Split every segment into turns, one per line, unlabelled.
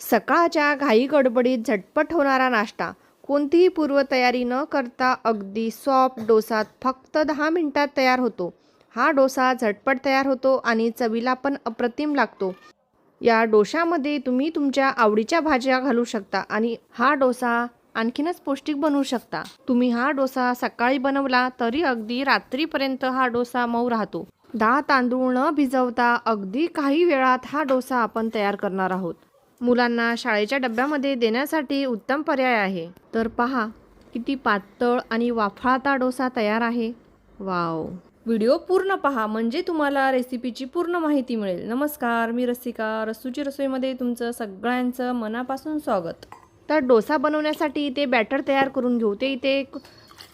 सकाळच्या घाई गडबडीत झटपट होणारा नाश्ता. कोणतीही पूर्वतयारी न करता अगदी सॉफ्ट डोसा फक्त 10 मिनिटात तयार होतो. हा डोसा झटपट तयार होतो आणि चवीला पण अप्रतिम लागतो. या डोशामध्ये तुम्ही तुमच्या आवडीच्या भाज्या घालू शकता आणि हा डोसा आणखीनच पौष्टिक बनवू शकता. तुम्ही हा डोसा सकाळी बनवला तरी अगदी रात्रीपर्यंत हा डोसा मऊ राहतो. डाळ तांदूळ न भिजवता अगदी काही वेळात हा डोसा आपण तयार करणार आहोत. मुलांना शाळेच्या डब्यामध्ये देण्यासाठी उत्तम पर्याय आहे. तर पहा किती पातळ आणि वाफाळता डोसा तयार आहे. वाव! व्हिडिओ पूर्ण पहा म्हणजे तुम्हाला रेसिपीची पूर्ण माहिती मिळेल. नमस्कार, मी रसिका. रसूची रसोईमध्ये तुमचं सगळ्यांचं मनापासून स्वागत. तर डोसा बनवण्यासाठी इथे बॅटर तयार करून घेऊ. ते इथे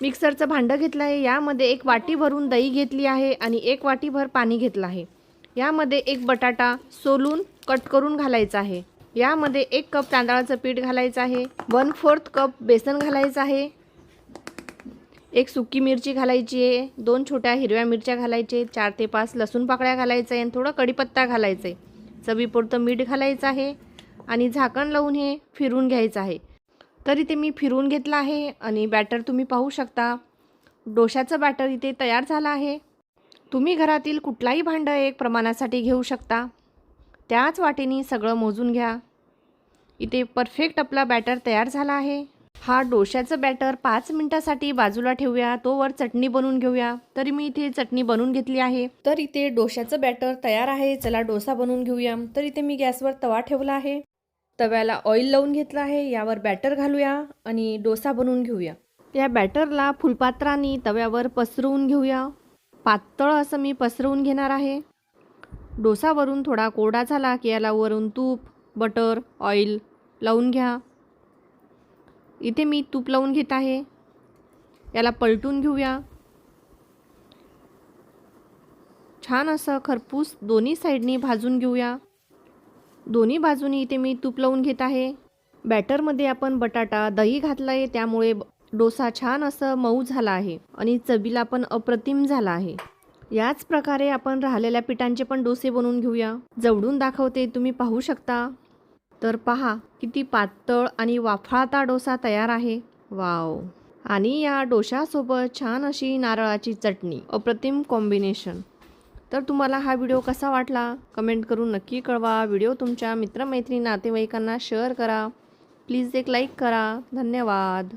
मिक्सरचं भांडं घेतलं आहे. यामध्ये 1 वाटी भरून दही घेतली आहे आणि 1 वाटीभर पाणी घेतलं आहे. यामध्ये 1 बटाटा सोलून कट करून घालायचा आहे. यामध्ये 1 कप तांदळाचं पीठ घालायचं आहे. 1/4 कप बेसन घालायचं आहे. 1 सुकी मिरची घालायची आहे. 2 छोट्या हिरव्या मिरच्या घालायचे. 4 ते 5 लसूण पाकळ्या घालायचं आहे आणि थोडं कढीपत्ता घालायचं आहे. चवीपुरतं मीठ घालायचं आहे आणि झाकण लावून हे फिरून घ्यायचं आहे. तर इथे मी फिरून घेतलं आहे आणि बॅटर तुम्ही पाहू शकता. डोशाचं बॅटर इथे तयार झालं आहे. तुम्ही घरातील कुठलाही भांडं एक प्रमाणासाठी घेऊ शकता. त्याच वाटेने सगळं मोजून घ्या. इथे परफेक्ट आपला बॅटर तयार झाला आहे. हा डोशाचं बॅटर 5 मिनिटासाठी बाजूला ठेवूया. तोवर चटणी बनवून घेऊया. तरी मी इथे चटणी बनवून घेतली आहे. तर इथे डोशाचं बॅटर तयार आहे. चला डोसा बनवून घेऊया. तर इथे मी गॅसवर तवा ठेवला आहे. तव्याला ऑइल लावून घेतलं आहे. यावर बॅटर घालूया आणि डोसा बनवून घेऊया. या बॅटरला फुलपात्राने तव्यावर पसरवून घेऊया. पातळ असं मी पसरवून घेणार आहे. डोसा वरून थोडा कोरडा झाला की याला वरून तूप, बटर, ऑइल लावून घ्या. इथे मी तूप लावून घेत आहे. याला पलटून घेऊया. छान असं खरपूस दोन्ही साईडनी भाजून घेऊया. दोन्ही बाजूनी इथे मी तूप लावून घेत आहे. बॅटरमध्ये आपण बटाटा, दही घातलं आहे त्यामुळे डोसा छान असं मऊ झाला आहे आणि चवीला पण अप्रतिम झाला आहे. याच प्रकारे आपण राहिलेल्या पिठांचे पण डोसे बनवून घेऊया. जवळून दाखवते, तुम्ही पाहू शकता. तर पहा किती पातळ आणि वाफाळता डोसा तयार आहे. वाव! आणि या डोशासोबत छान अशी नारळाची चटणी, अप्रतिम कॉम्बिनेशन. तर तुम्हाला हा व्हिडिओ कसा वाटला कमेंट करून नक्की कळवा. व्हिडिओ तुमच्या मित्रमैत्रिणी नातेवाईकांना शेअर करा. प्लीज एक लाईक करा. धन्यवाद.